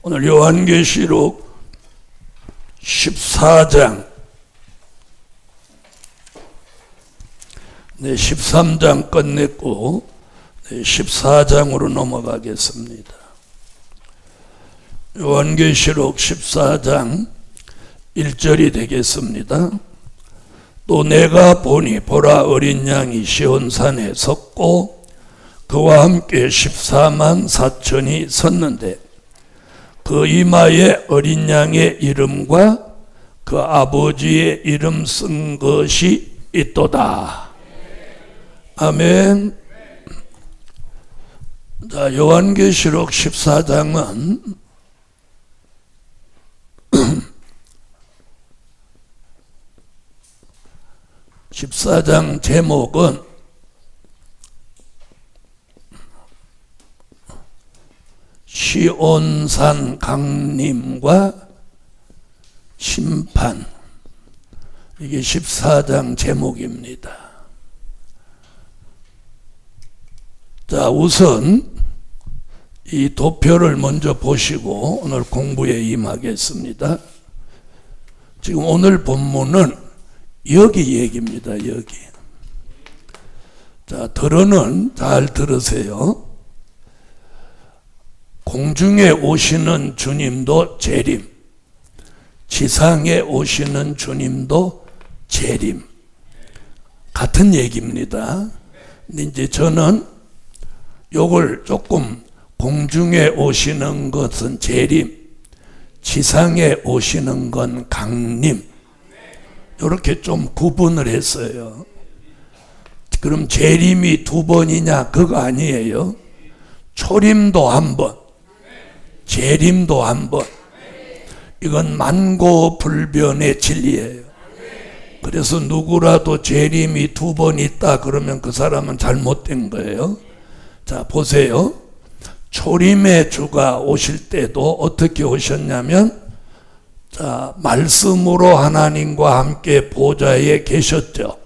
오늘 요한계시록 14장 13장 끝냈고 14장으로 넘어가겠습니다. 요한계시록 14장 1절이 되겠습니다. 또 내가 보니 보라 어린 양이 시온산에 섰고 그와 함께 14만 4천이 섰는데 그 이마에 어린 양의 이름과 그 아버지의 이름 쓴 것이 있도다. 아멘. 자, 요한계시록 14장은 14장 제목은 시온산 강림과 심판, 이게 14장 제목입니다. 자, 우선 이 도표를 먼저 보시고 오늘 공부에 임하겠습니다. 지금 오늘 본문은 여기 얘기입니다. 여기. 자, 들어는 잘 들으세요. 공중에 오시는 주님도 재림, 지상에 오시는 주님도 재림, 같은 얘기입니다. 근데 이제 저는 요걸 조금 공중에 오시는 것은 재림, 지상에 오시는 건 강림, 이렇게 좀 구분을 했어요. 그럼 재림이 두 번이냐? 그거 아니에요. 초림도 한 번, 재림도 한 번. 이건 만고불변의 진리예요. 그래서 누구라도 재림이 두 번 있다 그러면 그 사람은 잘못된 거예요. 자, 보세요. 초림의 주가 오실 때도 어떻게 오셨냐면, 자, 말씀으로 하나님과 함께 보좌에 계셨죠.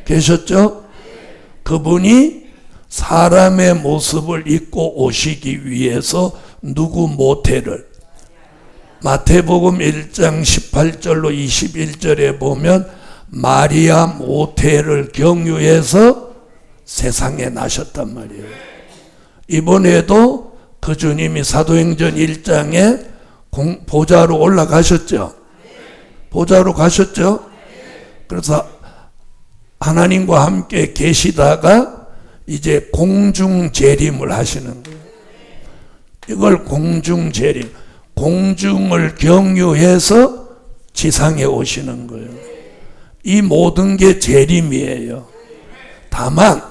계셨죠? 그분이 사람의 모습을 입고 오시기 위해서 누구 모태를, 마태복음 1장 18절로 21절에 보면 마리아 모태를 경유해서 세상에 나셨단 말이에요. 이번에도 그 주님이 사도행전 1장에 보좌로 올라가셨죠. 보좌로 가셨죠. 그래서 하나님과 함께 계시다가 이제 공중재림을 하시는 거예요. 이걸 공중재림, 공중을 경유해서 지상에 오시는 거예요. 이 모든 게 재림이에요. 다만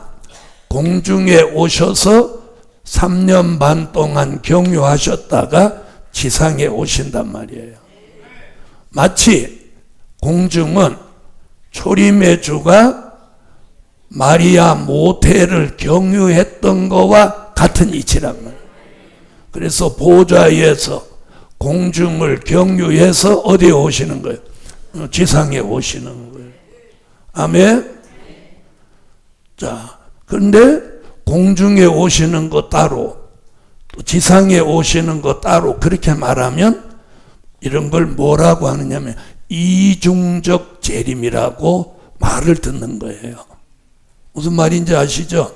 공중에 오셔서 3년 반 동안 경유하셨다가 지상에 오신단 말이에요. 마치 공중은 초림의 주가 마리아 모태를 경유했던 거와 같은 이치란 말이에요. 그래서 보좌에서 공중을 경유해서 어디에 오시는 거예요? 지상에 오시는 거예요. 아멘. 자, 그런데 공중에 오시는 거 따로, 또 지상에 오시는 거 따로, 그렇게 말하면 이런 걸 뭐라고 하느냐면 이중적 재림이라고 말을 듣는 거예요. 무슨 말인지 아시죠?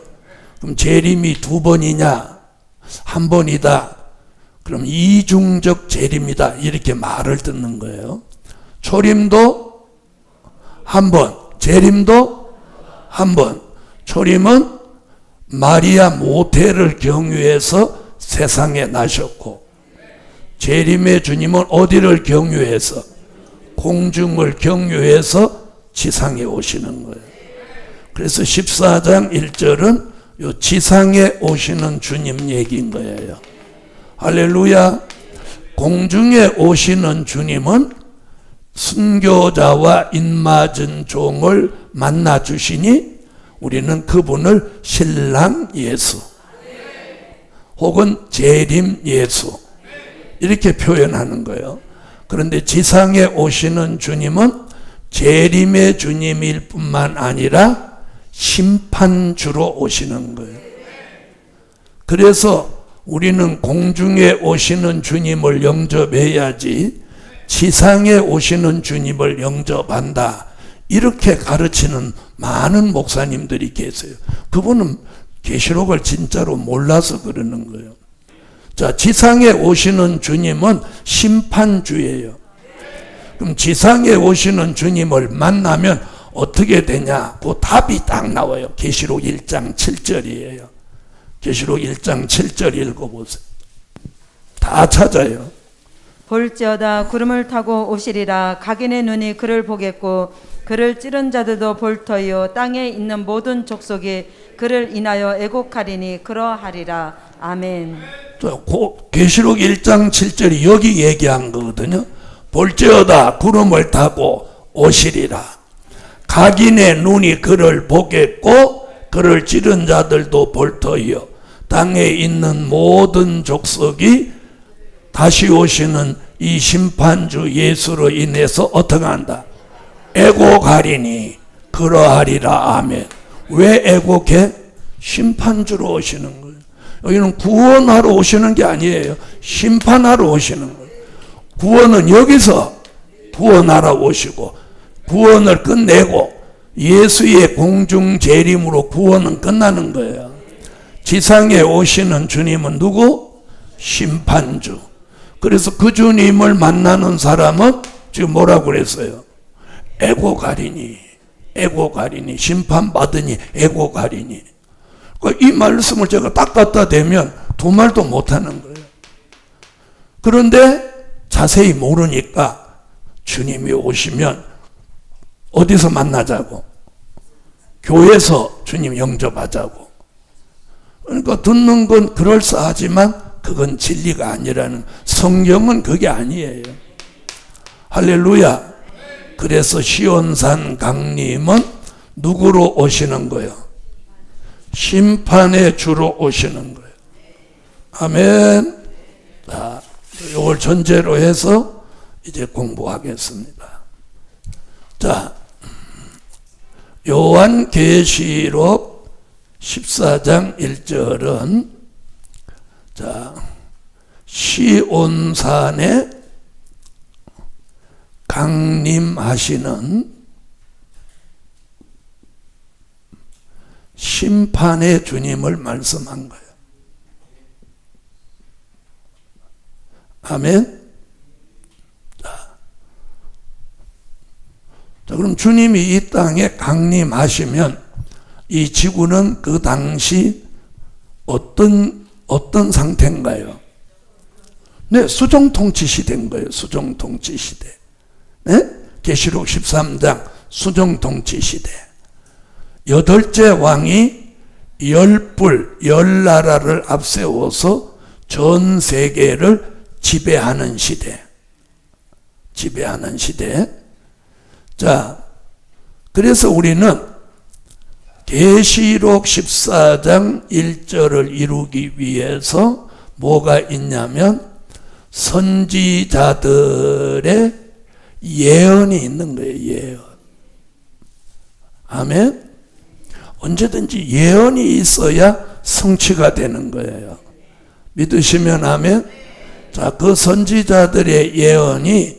그럼 재림이 두 번이냐? 한 번이다. 그럼 이중적 재림이다. 이렇게 말을 듣는 거예요. 초림도 한 번, 재림도 한 번. 초림은 마리아 모태를 경유해서 세상에 나셨고, 재림의 주님은 어디를 경유해서? 공중을 경유해서 지상에 오시는 거예요. 그래서 14장 1절은 요 지상에 오시는 주님 얘기인 거예요. 할렐루야. 공중에 오시는 주님은 순교자와 입맞은 종을 만나 주시니 우리는 그분을 신랑 예수 혹은 재림 예수 이렇게 표현하는 거예요. 그런데 지상에 오시는 주님은 재림의 주님일 뿐만 아니라 심판주로 오시는 거예요. 그래서 우리는 공중에 오시는 주님을 영접해야지 지상에 오시는 주님을 영접한다. 이렇게 가르치는 많은 목사님들이 계세요. 그분은 계시록을 진짜로 몰라서 그러는 거예요. 자, 지상에 오시는 주님은 심판주예요. 그럼 지상에 오시는 주님을 만나면 어떻게 되냐? 그 답이 딱 나와요. 계시록 1장 7절이에요. 계시록 1장 7절 읽어보세요. 다 찾아요. 볼지어다 구름을 타고 오시리라. 각인의 눈이 그를 보겠고 그를 찌른 자들도 볼 터이요 땅에 있는 모든 족속이 그를 인하여 애곡하리니 그러하리라. 아멘. 계시록 1장 7절이 여기 얘기한 거거든요. 볼지어다 구름을 타고 오시리라. 각인의 눈이 그를 보겠고 그를 찌른 자들도 볼 터이요 땅에 있는 모든 족속이 다시 오시는 이 심판주 예수로 인해서 어떻게 한다? 애곡하리니 그러하리라. 아멘. 왜 애곡해? 심판주로 오시는 거예요. 여기는 구원하러 오시는 게 아니에요. 심판하러 오시는 거예요. 구원은 여기서 구원하러 오시고 구원을 끝내고 예수의 공중 재림으로 구원은 끝나는 거예요. 지상에 오시는 주님은 누구? 심판주. 그래서 그 주님을 만나는 사람은 지금 뭐라고 그랬어요? 애고가리니, 애고가리니, 심판받으니 애고가리니. 이 말씀을 제가 딱 갖다 대면 두 말도 못하는 거예요. 그런데 자세히 모르니까 주님이 오시면 어디서 만나자고? 교회에서 주님 영접하자고. 그러니까 듣는 건 그럴싸하지만 그건 진리가 아니라는, 성경은 그게 아니에요. 할렐루야. 그래서 시온산 강림은 누구로 오시는 거예요? 심판의 주로 오시는 거예요. 아멘. 자, 이걸 전제로 해서 이제 공부하겠습니다. 자, 요한계시록 14장 1절은 자, 시온산에 강림하시는 심판의 주님을 말씀한 거예요. 아멘. 자, 그럼 주님이 이 땅에 강림하시면 이 지구는 그 당시 어떤 상태인가요? 네, 수정통치 시대인 거예요. 수정통치 시대. 네? 계시록 13장 수정통치 시대. 8째 왕이 10불, 10나라를 앞세워서 전 세계를 지배하는 시대. 지배하는 시대. 자, 그래서 우리는 계시록 14장 1절을 이루기 위해서 뭐가 있냐면 선지자들의 예언이 있는 거예요. 예언. 아멘. 언제든지 예언이 있어야 성취가 되는 거예요. 믿으시면 아멘. 자, 그 선지자들의 예언이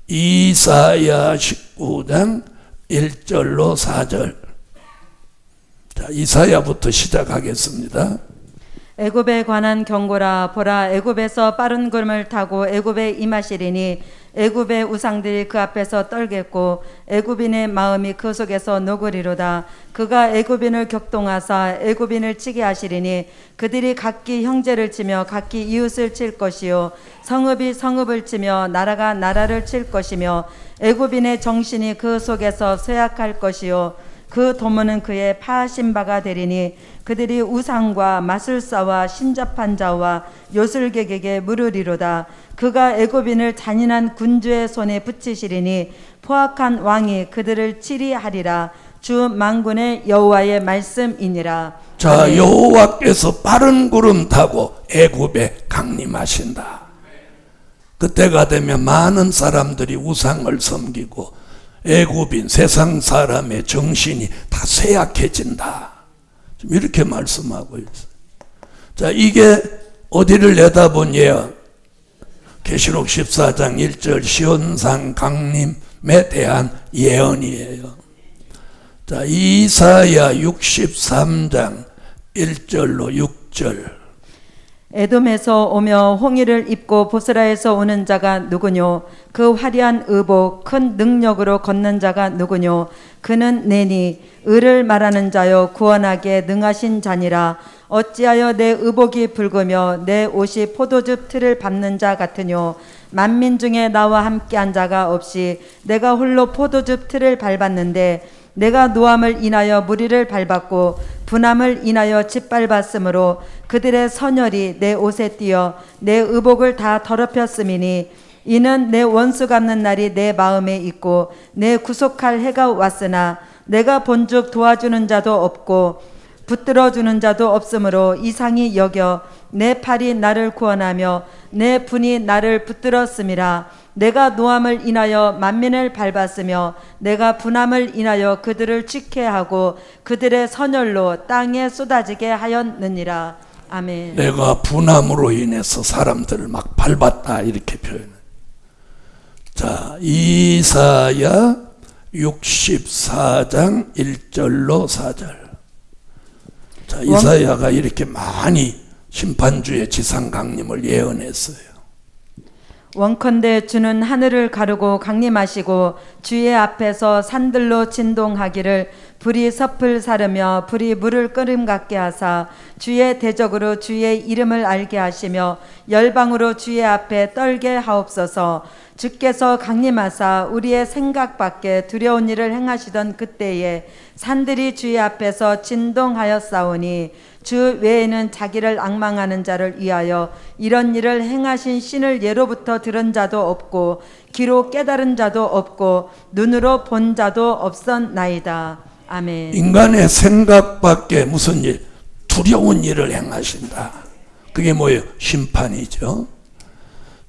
이사야 19장 1절로 4절. 자, 이사야부터 시작하겠습니다. 애굽에 관한 경고라. 보라, 애굽에서 빠른 구름을 타고 애굽에 임하시리니 애굽의 우상들이 그 앞에서 떨겠고 애굽인의 마음이 그 속에서 녹으리로다. 그가 애굽인을 격동하사 애굽인을 치게 하시리니 그들이 각기 형제를 치며 각기 이웃을 칠 것이요 성읍이 성읍을 치며 나라가 나라를 칠 것이며 애굽인의 정신이 그 속에서 쇠약할 것이요 그 도모는 그의 파하신 바가 되리니 그들이 우상과 마술사와 신잡한 자와 요술객에게 물으리로다. 그가 애굽인을 잔인한 군주의 손에 붙이시리니 포악한 왕이 그들을 치리하리라. 주 만군의 여호와의 말씀이니라. 자, 아멘. 여호와께서 빠른 구름 타고 애굽에 강림하신다. 그때가 되면 많은 사람들이 우상을 섬기고 애굽인 세상 사람의 정신이 다 쇠약해진다. 이렇게 말씀하고 있어요. 자, 이게 어디를 내다본 예언? 계시록 14장 1절 시온산 강림에 대한 예언이에요. 자, 이사야 63장 1절로 6절. 에돔에서 오며 홍의를 입고 보스라에서 오는 자가 누구뇨? 그 화려한 의복 큰 능력으로 걷는 자가 누구뇨? 그는 내니 의를 말하는 자여 구원하게 능하신 자니라. 어찌하여 내 의복이 붉으며 내 옷이 포도즙 틀을 밟는 자 같으뇨? 만민 중에 나와 함께한 자가 없이 내가 홀로 포도즙 틀을 밟았는데 내가 노함을 인하여 무리를 밟았고 분함을 인하여 짓밟았으므로 그들의 선혈이 내 옷에 띄어 내 의복을 다 더럽혔음이니 이는 내 원수 갚는 날이 내 마음에 있고 내 구속할 해가 왔으나 내가 본즉 도와주는 자도 없고 붙들어주는 자도 없으므로 이상히 여겨 내 팔이 나를 구원하며 내 분이 나를 붙들었음이라. 내가 노함을 인하여 만민을 밟았으며 내가 분함을 인하여 그들을 취케하고 그들의 선혈로 땅에 쏟아지게 하였느니라. 아멘. 내가 분함으로 인해서 사람들을 막 밟았다 이렇게 표현해. 자, 이사야 64장 1절로 4절. 자, 이사야가 이렇게 많이 심판주의 지상 강림을 예언했어요. 원컨대 주는 하늘을 가르고 강림하시고 주의 앞에서 산들로 진동하기를 불이 섭을 사르며 불이 물을 끓음 같게 하사 주의 대적으로 주의 이름을 알게 하시며 열방으로 주의 앞에 떨게 하옵소서. 주께서 강림하사 우리의 생각 밖에 두려운 일을 행하시던 그때에 산들이 주의 앞에서 진동하였사오니 주 외에는 자기를 앙망하는 자를 위하여 이런 일을 행하신 신을 예로부터 들은 자도 없고 귀로 깨달은 자도 없고 눈으로 본 자도 없었나이다. 아멘. 인간의 생각 밖에 무슨 일, 두려운 일을 행하신다. 그게 뭐예요? 심판이죠.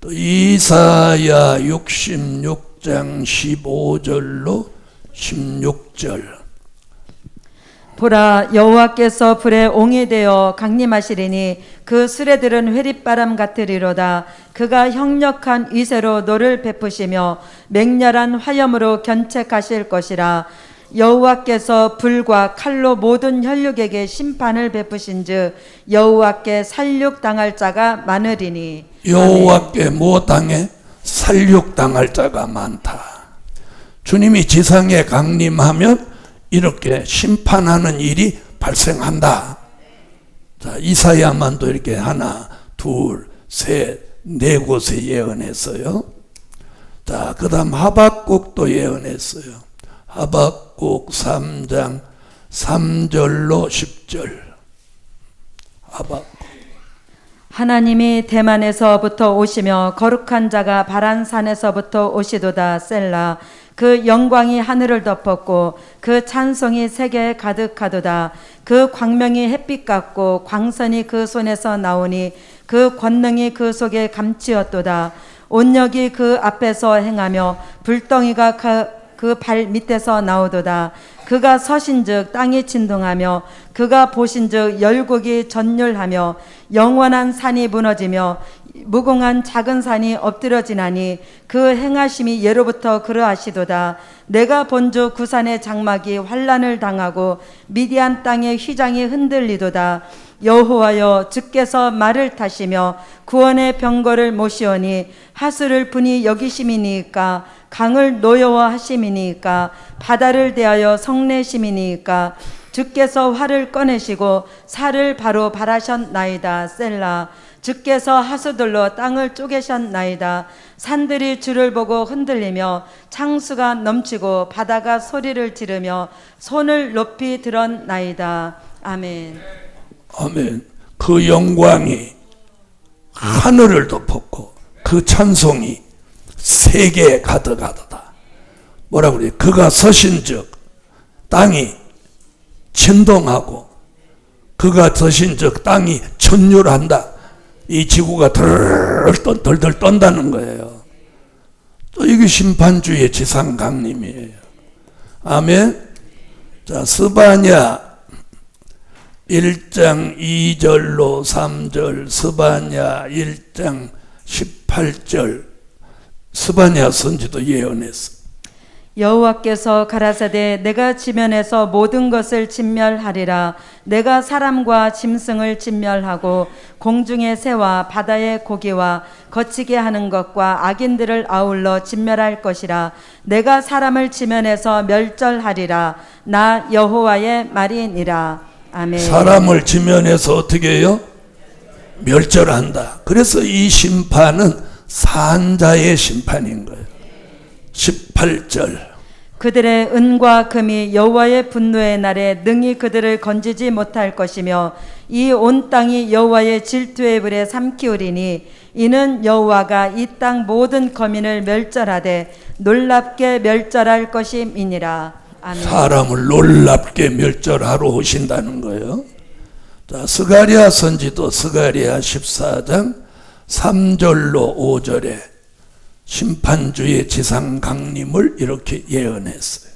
또 이사야 66장 15절로 16절. 보라, 여호와께서 불에 옹이 되어 강림하시리니 그 수레들은 회립바람 같으리로다. 그가 형력한 위세로 노를 베푸시며 맹렬한 화염으로 견책하실 것이라. 여호와께서 불과 칼로 모든 혈육에게 심판을 베푸신즉 여호와께 살육당할 자가 많으리니. 여호와께 뭐 당해? 살육당할 자가 많다. 주님이 지상에 강림하면 이렇게 심판하는 일이 발생한다. 자, 이사야만도 이렇게 하나, 둘, 셋, 네 곳에 예언했어요. 자, 그 다음 하박국도 예언했어요. 하박국 3장 3절로 10절. 하박국. 하나님이 대만에서부터 오시며 거룩한 자가 바란산에서부터 오시도다. 셀라. 그 영광이 하늘을 덮었고 그 찬송이 세계에 가득하도다. 그 광명이 햇빛 같고 광선이 그 손에서 나오니 그 권능이 그 속에 감추었도다. 온역이 그 앞에서 행하며 불덩이가 그 발 밑에서 나오도다. 그가 서신즉 땅이 진동하며 그가 보신즉 열국이 전율하며 영원한 산이 무너지며 무공한 작은 산이 엎드러지나니 그 행하심이 예로부터 그러하시도다. 내가 본즉 구산의 장막이 환란을 당하고 미디안 땅의 휘장이 흔들리도다. 여호와여, 주께서 말을 타시며 구원의 병거를 모시오니 하수를 분이 여기심이니까 강을 노여워하심이니까 바다를 대하여 성내심이니까 주께서 활을 꺼내시고 살을 바로 발하셨나이다. 셀라. 주께서 하수들로 땅을 쪼개셨나이다. 산들이 주를 보고 흔들리며 창수가 넘치고 바다가 소리를 지르며 손을 높이 들었나이다. 아멘. 아멘. 그 영광이 하늘을 덮었고 그 찬송이 세계에 가득하도다. 뭐라고 그래요? 그가 서신즉 땅이 진동하고 그가 서신즉 땅이 전율한다. 이 지구가 덜덜 떤다는 거예요. 또 이게 심판주의 지상 강림이에요. 아멘. 자, 스바냐 1장 2절로 3절, 스바냐 1장 18절, 스바냐 선지도 예언했어. 여호와께서 가라사대 내가 지면에서 모든 것을 진멸하리라. 내가 사람과 짐승을 진멸하고 공중의 새와 바다의 고기와 거치게 하는 것과 악인들을 아울러 진멸할 것이라. 내가 사람을 지면에서 멸절하리라. 나 여호와의 말이니라. 아멘. 사람을 지면에서 어떻게 해요? 멸절한다. 그래서 이 심판은 산자의 심판인 거예요. 18절. 그들의 은과 금이 여호와의 분노의 날에 능히 그들을 건지지 못할 것이며 이 온 땅이 여호와의 질투의 불에 삼키우리니 이는 여호와가 이 땅 모든 거민을 멸절하되 놀랍게 멸절할 것임이니라. 아멘. 사람을 놀랍게 멸절하러 오신다는 거예요. 자, 스가랴 선지도 스가랴 14장 3절로 5절에 심판주의 지상 강림을 이렇게 예언했어요.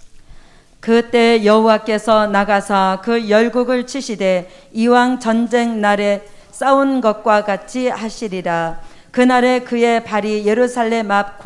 그때 여호와께서 나가사 그 열국을 치시되 이왕 전쟁 날에 싸운 것과 같이 하시리라. 그날에 그의 발이 예루살렘 앞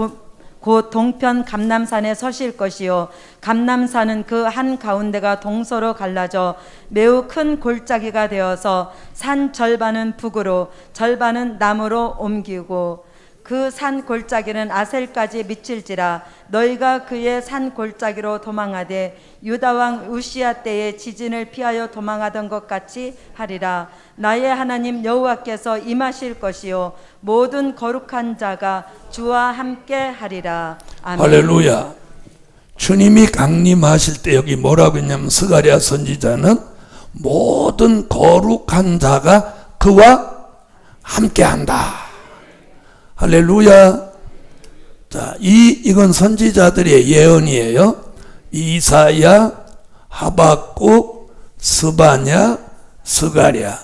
곧 동편 감람산에 서실 것이요 감람산은 그 한 가운데가 동서로 갈라져 매우 큰 골짜기가 되어서 산 절반은 북으로 절반은 남으로 옮기고 그 산 골짜기는 아셀까지 미칠지라. 너희가 그의 산 골짜기로 도망하되 유다 왕 우시야 때에 지진을 피하여 도망하던 것 같이 하리라. 나의 하나님 여호와께서 임하실 것이요 모든 거룩한 자가 주와 함께 하리라. 아멘. 할렐루야. 주님이 강림하실 때 여기 뭐라고 했냐면 스가랴 선지자는 모든 거룩한 자가 그와 함께한다. 할렐루야. 자, 이건 선지자들의 예언이에요. 이사야, 하박국, 스바냐, 스가랴.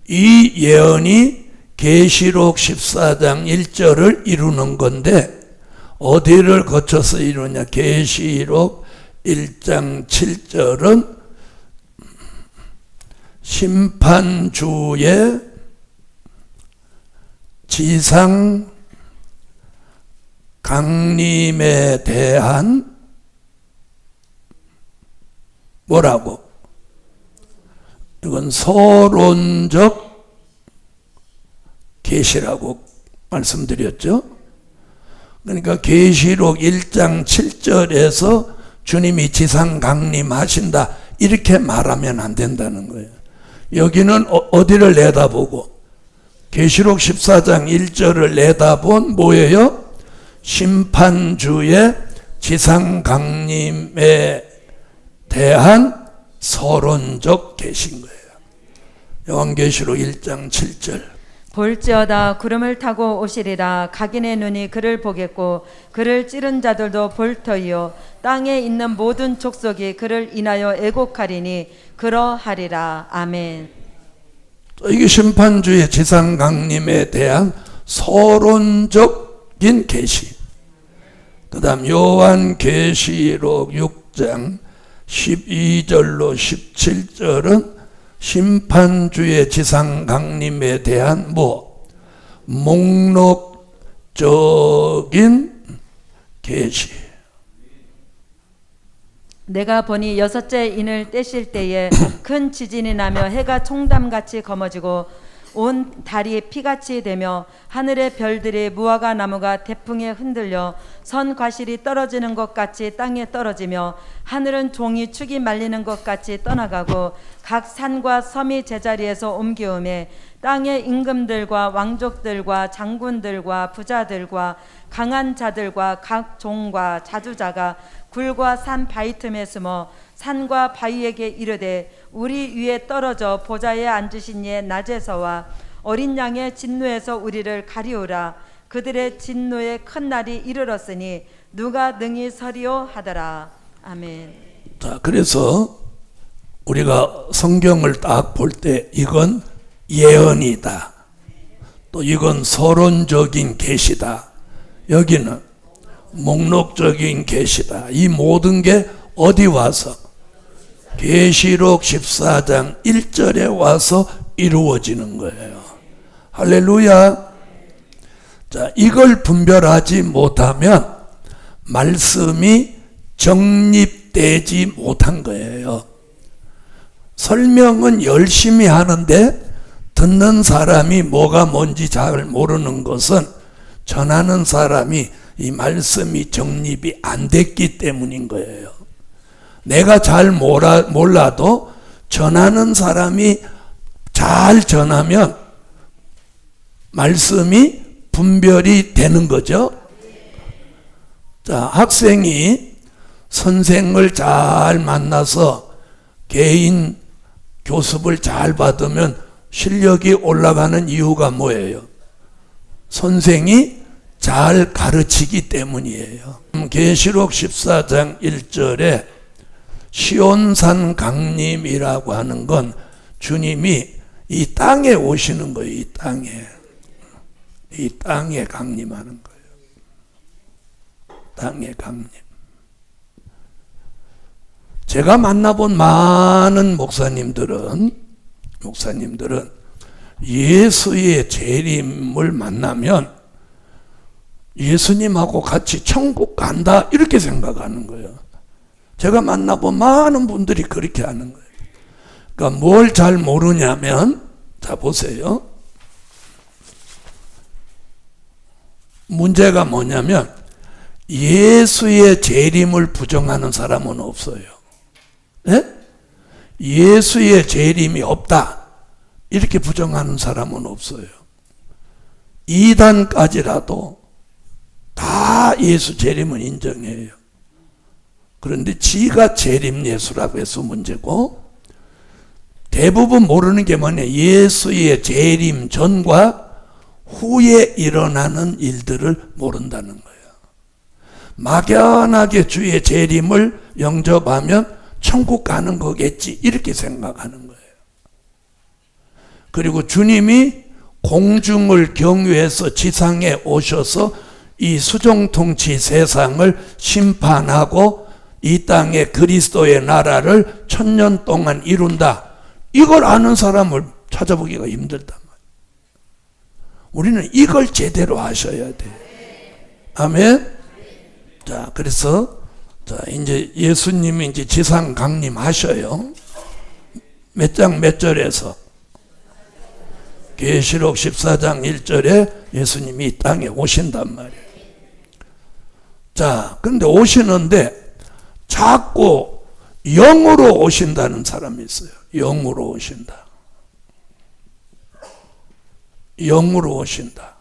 이 예언이 계시록 14장 1절을 이루는 건데 어디를 거쳐서 이루냐? 계시록 1장 7절은 심판주의 지상 강림에 대한 뭐라고? 이건 서론적 계시라고 말씀드렸죠. 그러니까 계시록 1장 7절에서 주님이 지상 강림하신다 이렇게 말하면 안 된다는 거예요. 여기는 어디를 내다보고 계시록 14장 1절을 내다본 뭐예요? 심판주의 지상 강림에 대한 서론적 계신 거예요. 요한계시록 1장 7절. 볼지어다 구름을 타고 오시리라. 각인의 눈이 그를 보겠고 그를 찌른 자들도 볼 터이요 땅에 있는 모든 족속이 그를 인하여 애곡하리니 그러하리라. 아멘. 이게 심판주의 지상 강림에 대한 서론적인 계시. 그다음 요한계시록 6장 12절로 17절은 심판주의 지상 강림에 대한 목록적인 계시. 내가 보니 여섯째 인을 떼실 때에 큰 지진이 나며 해가 총담같이 검어지고 온 달이 피같이 되며 하늘의 별들이 무화과 나무가 태풍에 흔들려 선 과실이 떨어지는 것 같이 땅에 떨어지며 하늘은 종이 축이 말리는 것 같이 떠나가고 각 산과 섬이 제자리에서 옮기우매 땅의 임금들과 왕족들과 장군들과 부자들과 강한 자들과 각 종과 자주자가 굴과 산 바위 틈에 숨어 산과 바위에게 이르되 우리 위에 떨어져 보좌에 앉으신 이의 낮에서와 어린 양의 진노에서 우리를 가리우라. 그들의 진노의 큰 날이 이르렀으니 누가 능히 서리오 하더라. 아멘. 자, 그래서 우리가 성경을 딱 볼 때 이건 예언이다. 또 이건 서론적인 계시다. 여기는 목록적인 계시다. 이 모든 게 어디 와서? 계시록 14장 1절에 와서 이루어지는 거예요. 할렐루야. 자, 이걸 분별하지 못하면 말씀이 정립되지 못한 거예요. 설명은 열심히 하는데 듣는 사람이 뭐가 뭔지 잘 모르는 것은 전하는 사람이 이 말씀이 정립이 안 됐기 때문인 거예요. 내가 잘 몰라도 전하는 사람이 잘 전하면 말씀이 분별이 되는 거죠. 자, 학생이 선생을 잘 만나서 개인 교습을 잘 받으면 실력이 올라가는 이유가 뭐예요? 선생이 잘 가르치기 때문이에요. 계시록 14장 1절에 시온산 강림이라고 하는 건 주님이 이 땅에 오시는 거예요. 이 땅에 강림하는 거예요. 땅에 강림. 제가 만나본 많은 목사님들은 예수의 재림을 만나면 예수님하고 같이 천국 간다 이렇게 생각하는 거예요. 제가 만나본 많은 분들이 그렇게 하는 거예요. 그러니까 뭘 잘 모르냐면, 자 보세요. 문제가 뭐냐면 예수의 재림을 부정하는 사람은 없어요. 예? 예수의 재림이 없다 이렇게 부정하는 사람은 없어요. 이단까지라도 다 예수 재림은 인정해요. 그런데 지가 재림 예수라고 해서 문제고, 대부분 모르는 게 뭐냐, 예수의 재림 전과 후에 일어나는 일들을 모른다는 거예요. 막연하게 주의 재림을 영접하면 천국 가는 거겠지 이렇게 생각하는 거예요. 그리고 주님이 공중을 경유해서 지상에 오셔서 이 수종통치 세상을 심판하고 이 땅에 그리스도의 나라를 1000년 동안 이룬다. 이걸 아는 사람을 찾아보기가 힘들단 말이에요. 우리는 이걸 제대로 하셔야 돼. 아멘. 자, 그래서 자, 이제 예수님이 이제 지상 강림하셔요. 몇 장 몇 절에서? 계시록 14장 1절에 예수님이 이 땅에 오신단 말이에요. 자, 그런데 오시는데 자꾸 영으로 오신다는 사람이 있어요. 영으로 오신다. 영으로 오신다.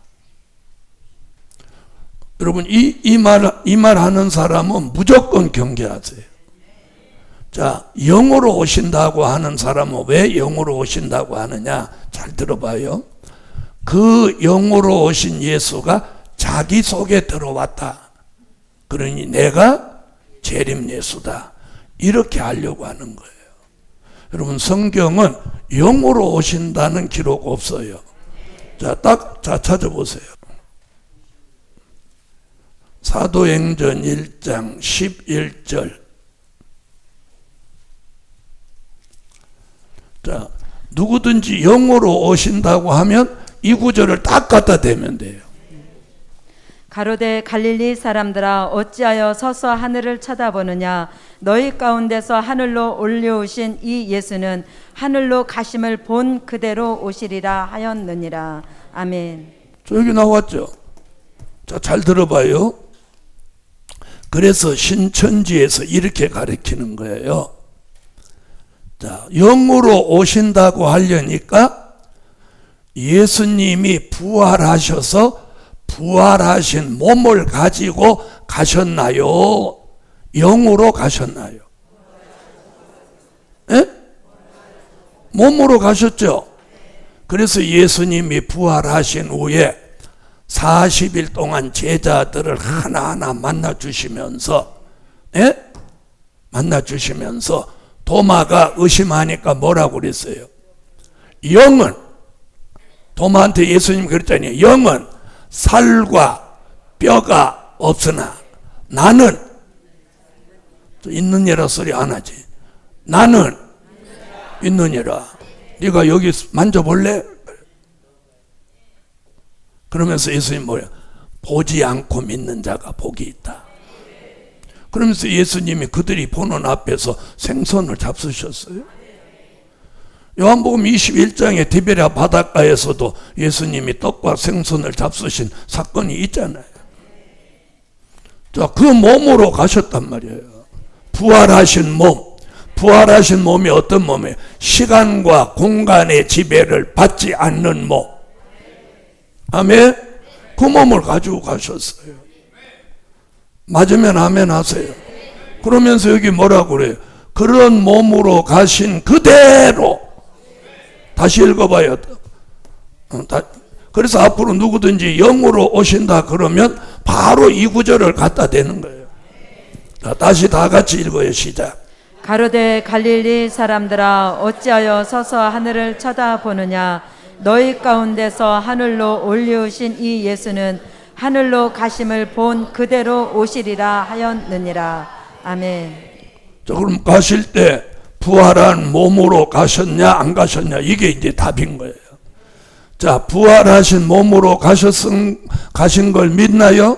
여러분, 이 말 하는 사람은 무조건 경계하세요. 자, 영으로 오신다고 하는 사람은 왜 영으로 오신다고 하느냐? 잘 들어봐요. 그 영으로 오신 예수가 자기 속에 들어왔다. 그러니 내가 재림 예수다. 이렇게 하려고 하는 거예요. 여러분, 성경은 영으로 오신다는 기록 없어요. 자, 자, 찾아보세요. 사도행전 1장 11절. 자, 누구든지 영으로 오신다고 하면 이 구절을 딱 갖다 대면 돼요. 가로되 갈릴리 사람들아 어찌하여 서서 하늘을 쳐다보느냐, 너희 가운데서 하늘로 올려오신 이 예수는 하늘로 가심을 본 그대로 오시리라 하였느니라. 아멘. 저 여기 나왔죠. 자, 잘 들어봐요. 그래서 신천지에서 이렇게 가르치는 거예요. 자, 영으로 오신다고 하려니까 예수님이 부활하셔서 부활하신 몸을 가지고 가셨나요? 영으로 가셨나요? 예? 몸으로 가셨죠? 그래서 예수님이 부활하신 후에 40일 동안 제자들을 하나하나 만나주시면서, 예? 만나주시면서 도마가 의심하니까 뭐라고 그랬어요? 영은, 도마한테 예수님 그랬잖아요. 영은 살과 뼈가 없으나 나는, 있는 예라 소리 안 하지. 나는 있느니라. 네가 여기 만져볼래? 그러면서 예수님 뭐야? 보지 않고 믿는 자가 복이 있다. 그러면서 예수님이 그들이 보는 앞에서 생선을 잡수셨어요. 요한복음 21장에 디베랴 바닷가에서도 예수님이 떡과 생선을 잡수신 사건이 있잖아요. 자, 그 몸으로 가셨단 말이에요. 부활하신 몸. 부활하신 몸이 어떤 몸이에요? 시간과 공간의 지배를 받지 않는 몸. 아멘? 그 몸을 가지고 가셨어요. 맞으면 아멘 하세요. 그러면서 여기 뭐라고 그래요? 그런 몸으로 가신 그대로. 다시 읽어봐요. 그래서 앞으로 누구든지 영으로 오신다 그러면 바로 이 구절을 갖다 대는 거예요. 자, 다시 다 같이 읽어요. 시작. 가로되 갈릴리 사람들아 어찌하여 서서 하늘을 쳐다보느냐 너희 가운데서 하늘로 올리우신 이 예수는 하늘로 가심을 본 그대로 오시리라 하였느니라. 아멘. 자, 그럼 가실 때 부활한 몸으로 가셨냐 안 가셨냐 이게 이제 답인 거예요. 자, 부활하신 몸으로 가신 걸 믿나요?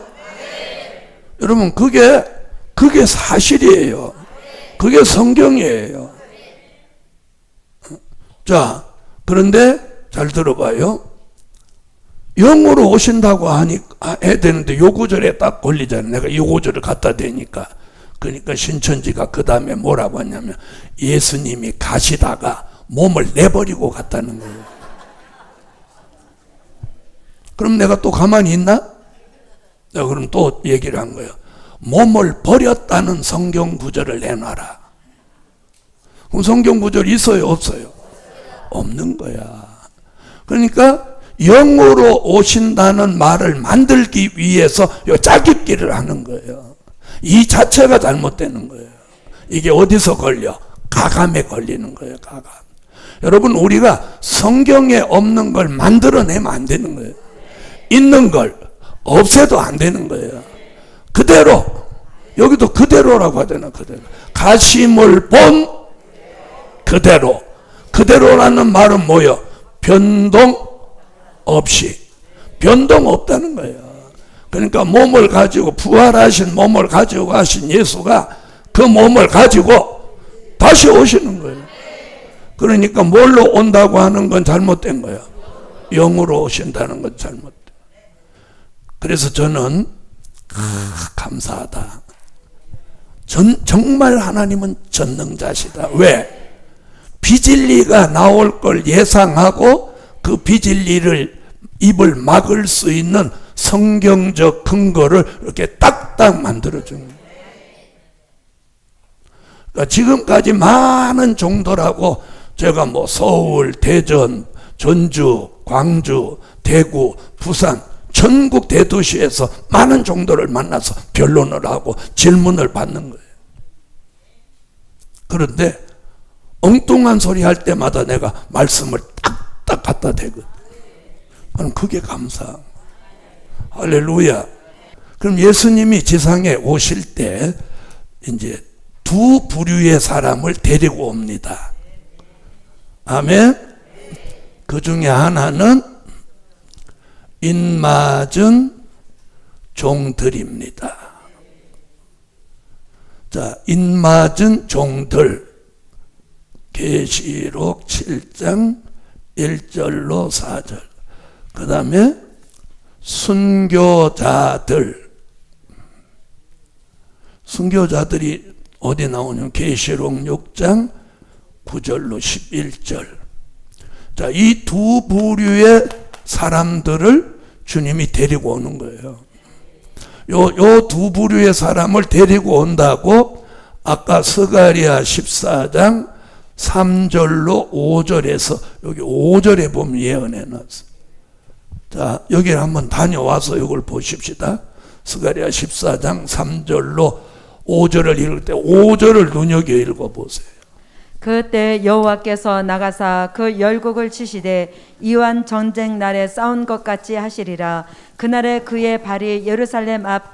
여러분 그게 사실이에요. 그게 성경이에요. 자, 그런데 잘 들어봐요. 영으로 오신다고 해야 되는데 요 구절에 딱 걸리잖아요. 내가 요 구절을 갖다 대니까. 그러니까 신천지가 그 다음에 뭐라고 하냐면 예수님이 가시다가 몸을 내버리고 갔다는 거예요. 그럼 내가 또 가만히 있나? 내가 그럼 또 얘기를 한 거예요. 몸을 버렸다는 성경 구절을 내놔라. 그럼 성경 구절 있어요? 없어요? 없는 거야. 그러니까 영으로 오신다는 말을 만들기 위해서 요 짜깁기를 하는 거예요. 이 자체가 잘못되는 거예요. 이게 어디서 걸려? 가감에 걸리는 거예요. 가감. 여러분 우리가 성경에 없는 걸 만들어내면 안 되는 거예요. 있는 걸 없애도 안 되는 거예요. 그대로. 여기도 그대로라고 하잖아. 그대로. 가심을 본 그대로. 그대로라는 말은 뭐예요? 변동 없이. 변동 없다는 거예요. 그러니까 몸을 가지고 부활하신 몸을 가지고 가신 예수가 그 몸을 가지고 다시 오시는 거예요. 그러니까 뭘로 온다고 하는 건 잘못된 거예요. 영으로 오신다는 건 잘못된. 그래서 저는 감사하다. 정말 하나님은 전능자시다. 왜? 비진리가 나올 걸 예상하고 그 비진리를 입을 막을 수 있는 성경적 근거를 이렇게 딱딱 만들어주는 거예요. 그러니까 지금까지 많은 종들하고 제가 뭐 서울, 대전, 전주, 광주, 대구, 부산 전국 대도시에서 많은 종들을 만나서 변론을 하고 질문을 받는 거예요. 그런데 엉뚱한 소리 할 때마다 내가 말씀을 딱딱 갖다 대거든. 그럼 그게 감사한 거예요. 할렐루야. 그럼 예수님이 지상에 오실 때 이제 두 부류의 사람을 데리고 옵니다. 아멘. 그 중에 하나는 인맞은 종들입니다. 자, 인맞은 종들. 계시록 7장 1절로 4절. 그 다음에 순교자들. 순교자들이 어디 나오냐면 계시록 6장 9절로 11절. 자, 이 두 부류의 사람들을 주님이 데리고 오는 거예요. 요 두 부류의 사람을 데리고 온다고 아까 스가랴 14장 3절로 5절에서 여기 5절에 보면 예언해 놨어요. 자, 여기를 한번 다녀와서 이걸 보십시다. 스가랴 14장 3절로 5절을 읽을 때 5절을 눈여겨 읽어보세요. 그때 여호와께서 나가사 그 열국을 치시되 이완 전쟁 날에 싸운 것 같이 하시리라. 그날에 그의 발이 예루살렘 앞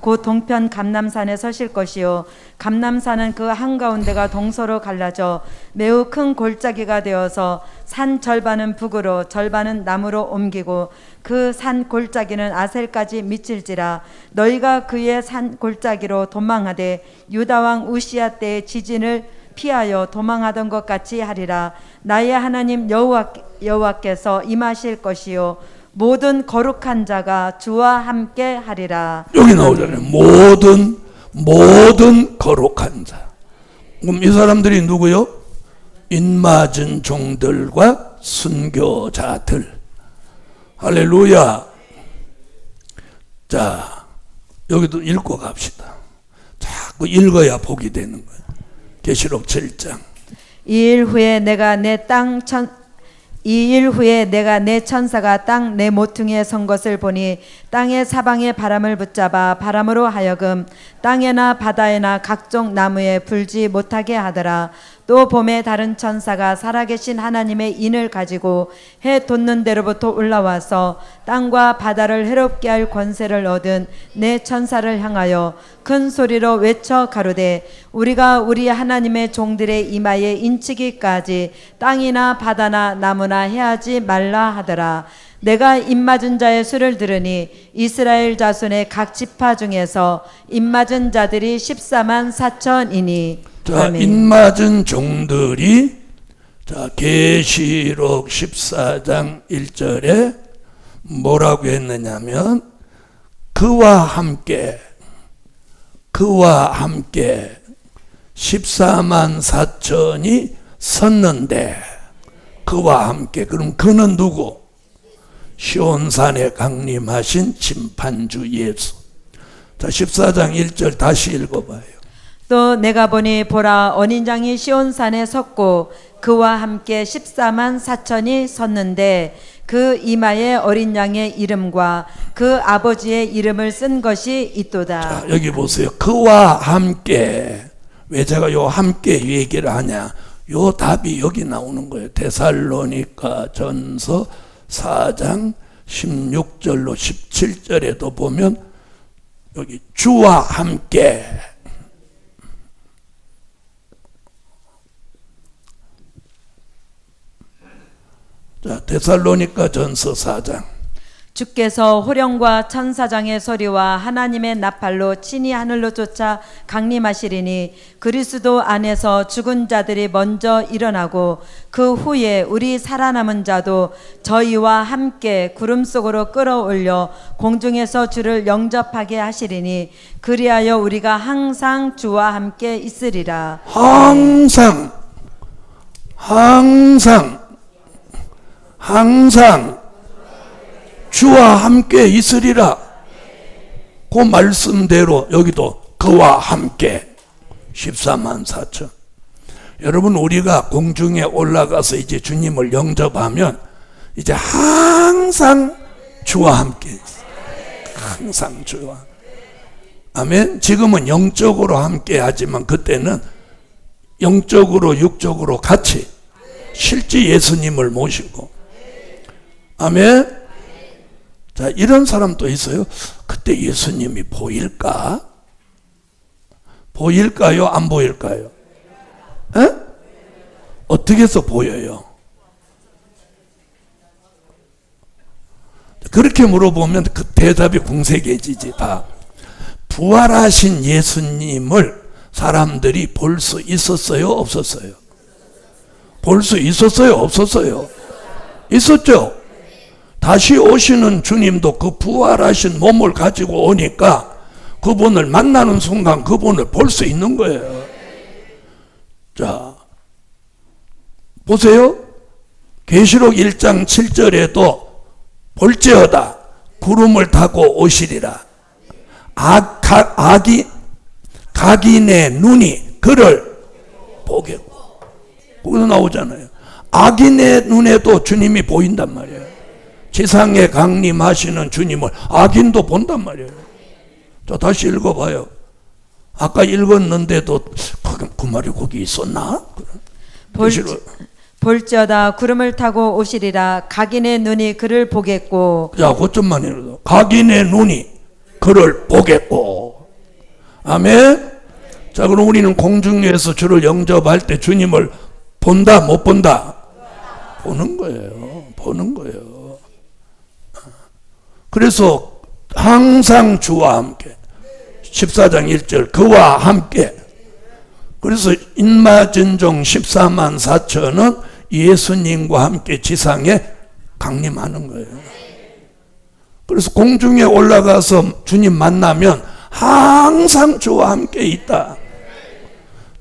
곧 동편 감람산에 서실 것이요 감람산은 그 한가운데가 동서로 갈라져 매우 큰 골짜기가 되어서 산 절반은 북으로 절반은 남으로 옮기고 그 산 골짜기는 아셀까지 미칠지라. 너희가 그의 산 골짜기로 도망하되 유다 왕 우시야 때의 지진을 피하여 도망하던 것 같이 하리라. 나의 하나님 여호와께서 임하실 것이요 모든 거룩한 자가 주와 함께 하리라. 여기 나오잖아요. 모든 거룩한 자. 그럼 이 사람들이 누구요? 인맞은 종들과 순교자들. 할렐루야. 자, 여기도 읽고 갑시다. 자꾸 읽어야 복이 되는 거예요. 계시록 7장. 이 일 후에 내가 내 천사가 땅 내 모퉁이에 선 것을 보니 땅의 사방에 바람을 붙잡아 바람으로 하여금 땅에나 바다에나 각종 나무에 불지 못하게 하더라. 또 봄에 다른 천사가 살아계신 하나님의 인을 가지고 해 돋는 데로부터 올라와서 땅과 바다를 해롭게 할 권세를 얻은 내 천사를 향하여 큰 소리로 외쳐 가로되 우리가 우리 하나님의 종들의 이마에 인치기까지 땅이나 바다나 나무나 해하지 말라 하더라. 내가 입맞은 자의 수를 들으니 이스라엘 자손의 각 지파 중에서 입맞은 자들이 14만 4천이니. 자, 입맞은 종들이 자 계시록 14장 1절에 뭐라고 했느냐면 그와 함께 14만 4천이 섰는데 그와 함께. 그럼 그는 누구? 시온산에 강림하신 심판주 예수. 자 14장 1절 다시 읽어봐요. 또 내가 보니 보라 어린 양이 시온산에 섰고 그와 함께 14만 4천이 섰는데 그 이마에 어린 양의 이름과 그 아버지의 이름을 쓴 것이 있도다. 자, 여기 보세요. 그와 함께. 왜 제가 요 함께 얘기를 하냐? 요 답이 여기 나오는 거예요. 데살로니가 전서 4장 16절로 17절에도 보면 여기 주와 함께. 자, 데살로니가 전서 4장. 주께서 호령과 천사장의 소리와 하나님의 나팔로 친히 하늘로 쫓아 강림하시리니 그리스도 안에서 죽은 자들이 먼저 일어나고 그 후에 우리 살아남은 자도 저희와 함께 구름 속으로 끌어올려 공중에서 주를 영접하게 하시리니 그리하여 우리가 항상 주와 함께 있으리라. 항상 주와 함께 있으리라. 그 말씀대로 여기도 그와 함께 14만 4천. 여러분 우리가 공중에 올라가서 이제 주님을 영접하면 이제 항상 주와 함께 있어요. 항상 주와. 아멘. 지금은 영적으로 함께 하지만 그때는 영적으로 육적으로 같이 실제 예수님을 모시고. 아멘. 자, 이런 사람도 있어요. 그때 예수님이 보일까? 보일까요? 안 보일까요? 에? 어떻게 해서 보여요? 그렇게 물어보면 그 대답이 궁색해지지. 다 부활하신 예수님을 사람들이 볼 수 있었어요? 없었어요? 볼 수 있었어요? 없었어요? 있었죠? 다시 오시는 주님도 그 부활하신 몸을 가지고 오니까 그분을 만나는 순간 그분을 볼 수 있는 거예요. 자, 보세요. 계시록 1장 7절에도 볼지어다 구름을 타고 오시리라. 각인의 눈이 그를 보겠고. 거기서 나오잖아요. 악인의 눈에도 주님이 보인단 말이에요. 지상에 강림하시는 주님을 악인도 본단 말이에요. 자, 다시 읽어봐요. 아까 읽었는데도 그 말이 거기 있었나? 볼지어다 구름을 타고 오시리라. 각인의 눈이 그를 보겠고. 자, 그것만 읽어도 각인의 눈이 그를 보겠고. 아멘. 자, 그럼 우리는 공중에서 주를 영접할 때 주님을 본다, 못 본다? 보는 거예요. 보는 거예요. 그래서 항상 주와 함께. 14장 1절 그와 함께. 그래서 인마진종 14만 4천은 예수님과 함께 지상에 강림하는 거예요. 그래서 공중에 올라가서 주님 만나면 항상 주와 함께 있다.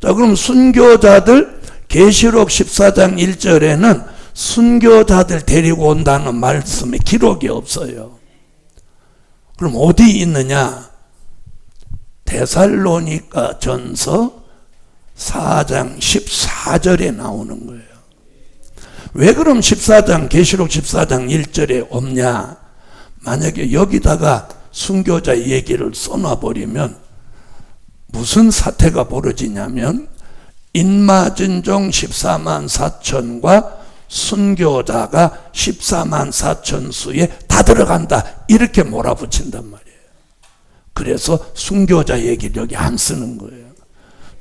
자, 그럼 순교자들 계시록 14장 1절에는 순교자들 데리고 온다는 말씀에 기록이 없어요. 그럼 어디 있느냐? 데살로니가 전서 4장 14절에 나오는 거예요. 왜 그럼 14장 계시록 14장 1절에 없냐? 만약에 여기다가 순교자 얘기를 써놔버리면 무슨 사태가 벌어지냐면 인마진종 14만 4천과 순교자가 14만 4천 수에 다 들어간다 이렇게 몰아붙인단 말이에요. 그래서 순교자 얘기를 여기 안 쓰는 거예요.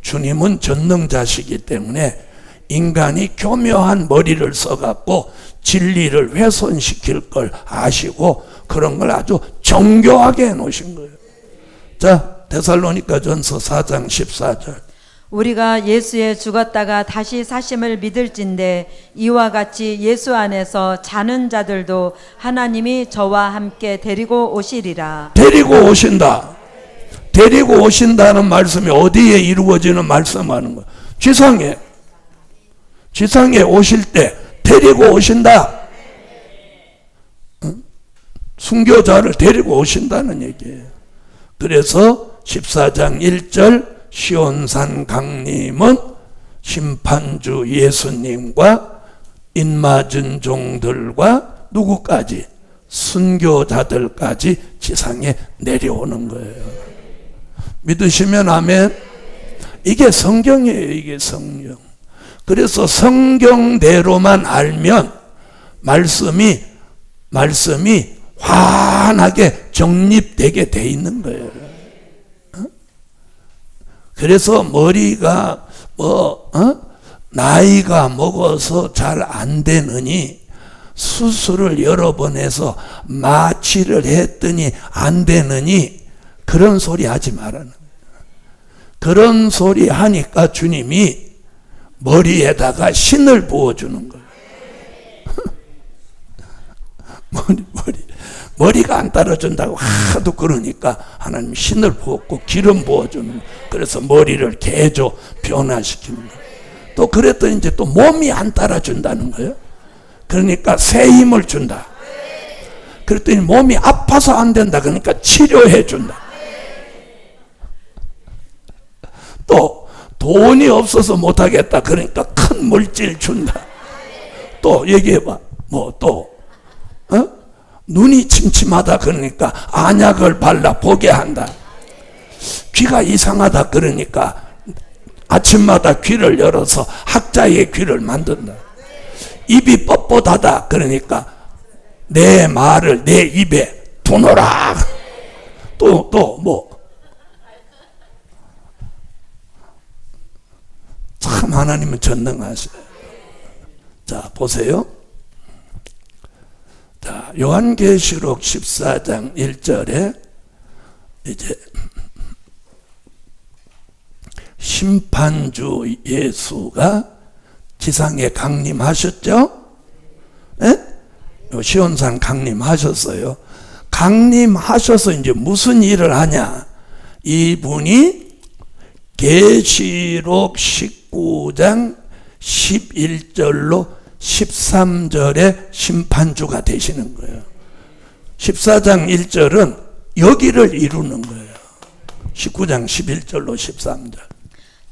주님은 전능자시기 때문에 인간이 교묘한 머리를 써갖고 진리를 훼손시킬 걸 아시고 그런 걸 아주 정교하게 해놓으신 거예요. 자, 데살로니가 전서 4장 14절 우리가 예수에 죽었다가 다시 사심을 믿을진대 이와 같이 예수 안에서 자는 자들도 하나님이 저와 함께 데리고 오시리라. 데리고 오신다. 데리고 오신다는 말씀이 어디에 이루어지는 말씀하는 거예요? 지상에. 지상에 오실 때 데리고 오신다. 순교자를 데리고 오신다는 얘기예요. 그래서 14장 1절 시온산 강림은 심판주 예수님과 인맞은 종들과 누구까지? 순교자들까지 지상에 내려오는 거예요. 믿으시면 아멘. 이게 성경이에요. 이게 성경. 그래서 성경대로만 알면 말씀이 환하게 정립되게 돼 있는 거예요. 그래서 머리가 나이가 먹어서 잘 안 되느니 수술을 여러 번 해서 마취를 했더니 안 되느니 그런 소리 하지 말라는 거예요. 그런 소리 하니까 주님이 머리에다가 신을 부어주는 거예요. 머리가 안 따라준다고 하도 그러니까 하나님 신을 부었고 기름 부어주는 거예요. 그래서 머리를 개조 변화시키는 거예요. 또 그랬더니 이제 또 몸이 안 따라준다는 거예요. 그러니까 새 힘을 준다. 그랬더니 몸이 아파서 안 된다. 그러니까 치료해 준다. 또 돈이 없어서 못하겠다. 그러니까 큰 물질 준다. 또 얘기해봐. 눈이 침침하다. 그러니까 안약을 발라 보게 한다. 귀가 이상하다. 그러니까 아침마다 귀를 열어서 학자의 귀를 만든다. 입이 뻣뻣하다. 그러니까 내 말을 내 입에 두노라. 참 하나님은 전능하셔요. 자, 보세요. 자, 요한계시록 14장 1절에 이제 심판주 예수가 지상에 강림하셨죠? 예? 시온산 강림하셨어요. 강림하셔서 이제 무슨 일을 하냐? 이분이 계시록 19장 11절로 13절에 심판주가 되시는 거예요. 14장 1절은 여기를 이루는 거예요. 19장 11절로 13절.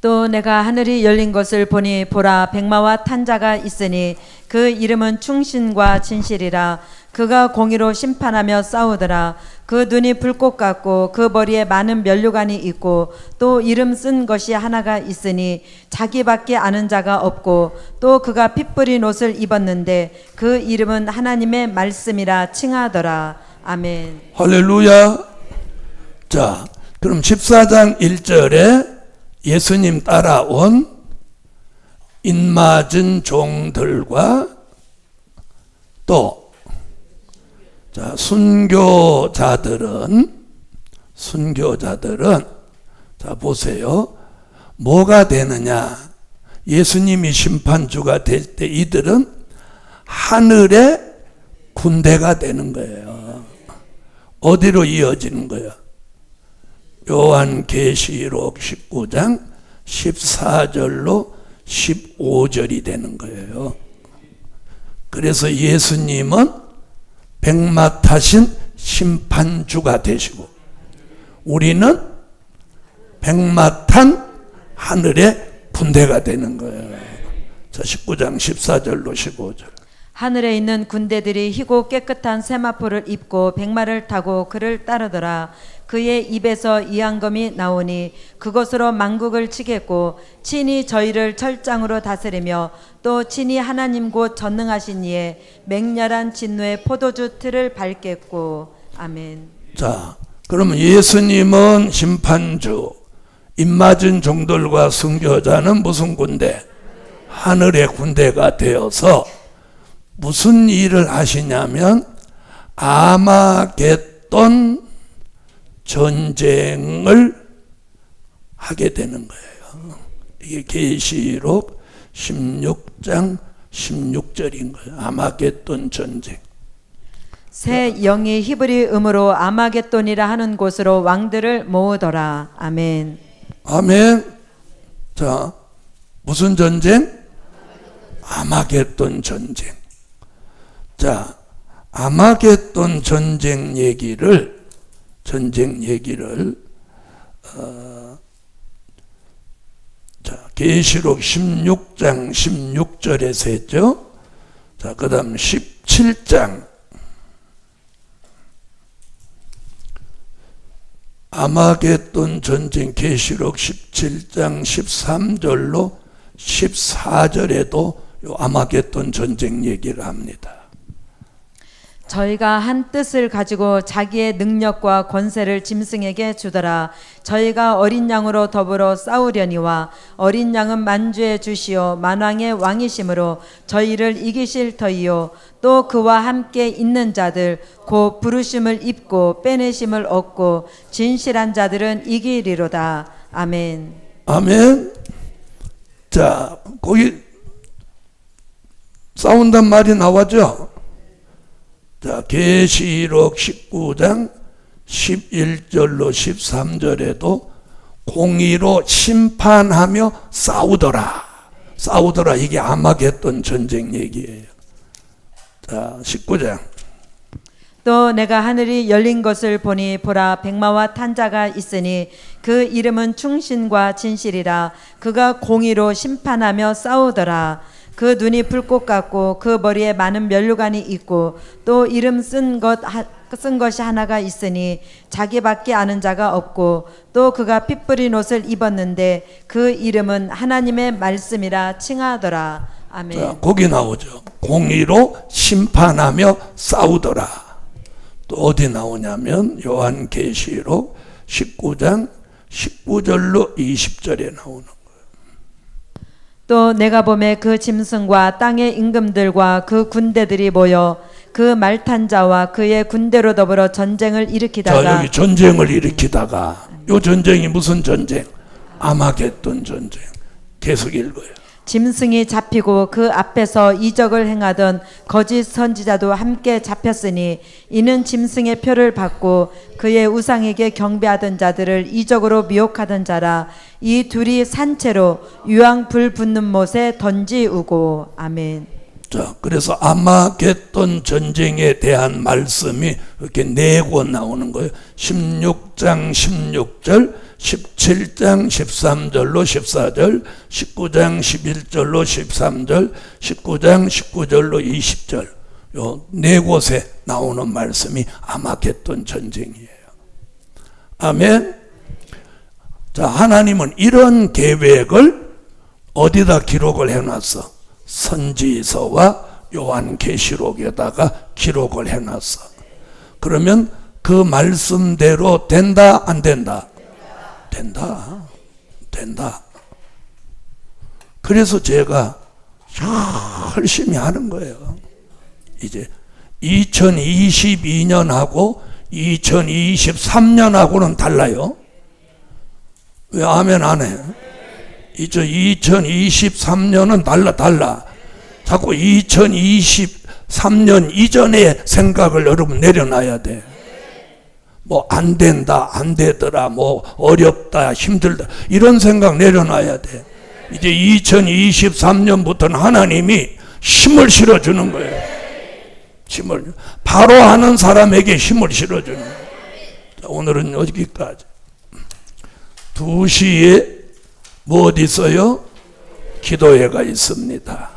또 내가 하늘이 열린 것을 보니 보라 백마와 탄 자가 있으니 그 이름은 충신과 진실이라. 그가 공의로 심판하며 싸우더라. 그 눈이 불꽃 같고 그 머리에 많은 면류관이 있고 또 이름 쓴 것이 하나가 있으니 자기밖에 아는 자가 없고 또 그가 피 뿌린 옷을 입었는데 그 이름은 하나님의 말씀이라 칭하더라. 아멘. 할렐루야. 자, 그럼 14장 1절에 예수님 따라온 입맞은 종들과 또 순교자들은 자 보세요. 뭐가 되느냐? 예수님이 심판주가 될 때 이들은 하늘의 군대가 되는 거예요. 어디로 이어지는 거예요? 요한계시록 19장 14절로 15절이 되는 거예요. 그래서 예수님은 백마타신 심판주가 되시고 우리는 백마탄 하늘의 군대가 되는 거예요. 자, 19장 14절로 15절. 하늘에 있는 군대들이 희고 깨끗한 세마포를 입고 백마를 타고 그를 따르더라. 그의 입에서 이한검이 나오니 그것으로 만국을 치겠고 친히 저희를 철장으로 다스리며 또 친히 하나님 곧 전능하신 이의 맹렬한 진노의 포도주 틀을 밟겠고. 아멘. 자, 그러면 예수님은 심판주, 입맞은 종들과 순교자는 무슨 군대? 하늘의 군대가 되어서 무슨 일을 하시냐면 아마겟돈 전쟁을 하게 되는 거예요. 이게 계시록 16장 16절인 거예요. 아마겟돈 전쟁. 새 영이 히브리 음으로 아마겟돈이라 하는 곳으로 왕들을 모으더라. 아멘. 아멘. 자, 무슨 전쟁? 아마겟돈 전쟁. 자, 아마겟돈 전쟁 얘기를 계시록 16장 16절에서 했죠. 자, 그 다음 17장 아마겟돈 전쟁 계시록 17장 13절로 14절에도 요 아마겟돈 전쟁 얘기를 합니다. 저희가 한 뜻을 가지고 자기의 능력과 권세를 짐승에게 주더라. 저희가 어린 양으로 더불어 싸우려니와 어린 양은 만주에 주시오 만왕의 왕이심으로 저희를 이기실 터이요 또 그와 함께 있는 자들 곧 부르심을 입고 빼내심을 얻고 진실한 자들은 이기리로다. 아멘. 아멘. 자, 거기 싸운단 말이 나왔죠. 자, 계시록 19장 11절로 13절에도 공의로 심판하며 싸우더라. 이게 아마겟돈 전쟁 얘기예요. 자, 19장. 또 내가 하늘이 열린 것을 보니 보라 백마와 탄 자가 있으니 그 이름은 충신과 진실이라. 그가 공의로 심판하며 싸우더라. 그 눈이 불꽃 같고 그 머리에 많은 면류관이 있고 또 이름 쓴 것이 하나가 있으니 자기밖에 아는 자가 없고 또 그가 피 뿌린 옷을 입었는데 그 이름은 하나님의 말씀이라 칭하더라. 아멘. 자, 거기 나오죠. 공의로 심판하며 싸우더라. 또 어디 나오냐면 요한계시록 19장 19절로 20절에 나오는 거예요. 또 내가 보매 그 짐승과 땅의 임금들과 그 군대들이 모여 그 말탄 자와 그의 군대로 더불어 전쟁을 일으키다가. 자, 여기 전쟁을 일으키다가 요 전쟁이 무슨 전쟁? 아마겟돈 전쟁. 계속 읽어요. 짐승이 잡히고 그 앞에서 이적을 행하던 거짓 선지자도 함께 잡혔으니 이는 짐승의 표를 받고 그의 우상에게 경배하던 자들을 이적으로 미혹하던 자라. 이 둘이 산채로 유황 불 붙는 못에 던지우고. 아멘. 자, 그래서 아마겟돈 전쟁에 대한 말씀이 이렇게 네 권 나오는 거예요. 16장 16절, 17장 13절로 14절, 19장 11절로 13절, 19장 19절로 20절. 요 네 곳에 나오는 말씀이 아마겟돈 전쟁이에요. 아멘. 자, 하나님은 이런 계획을 어디다 기록을 해놨어? 선지서와 요한계시록에다가 기록을 해놨어. 그러면 그 말씀대로 된다 안 된다? 된다. 된다. 그래서 제가 열심히 하는 거예요. 이제 2022년하고 2023년하고는 달라요. 왜 아멘 안 해? 2023년은 달라. 자꾸 2023년 이전의 생각을 여러분 내려놔야 돼. 뭐 안 된다, 안 되더라, 뭐 어렵다, 힘들다 이런 생각 내려놔야 돼. 이제 2023년부터는 하나님이 힘을 실어주는 거예요. 힘을 바로 하는 사람에게 힘을 실어주는 거예요. 자, 오늘은 여기까지. 2시에 뭐 어디 있어요? 기도회가 있습니다.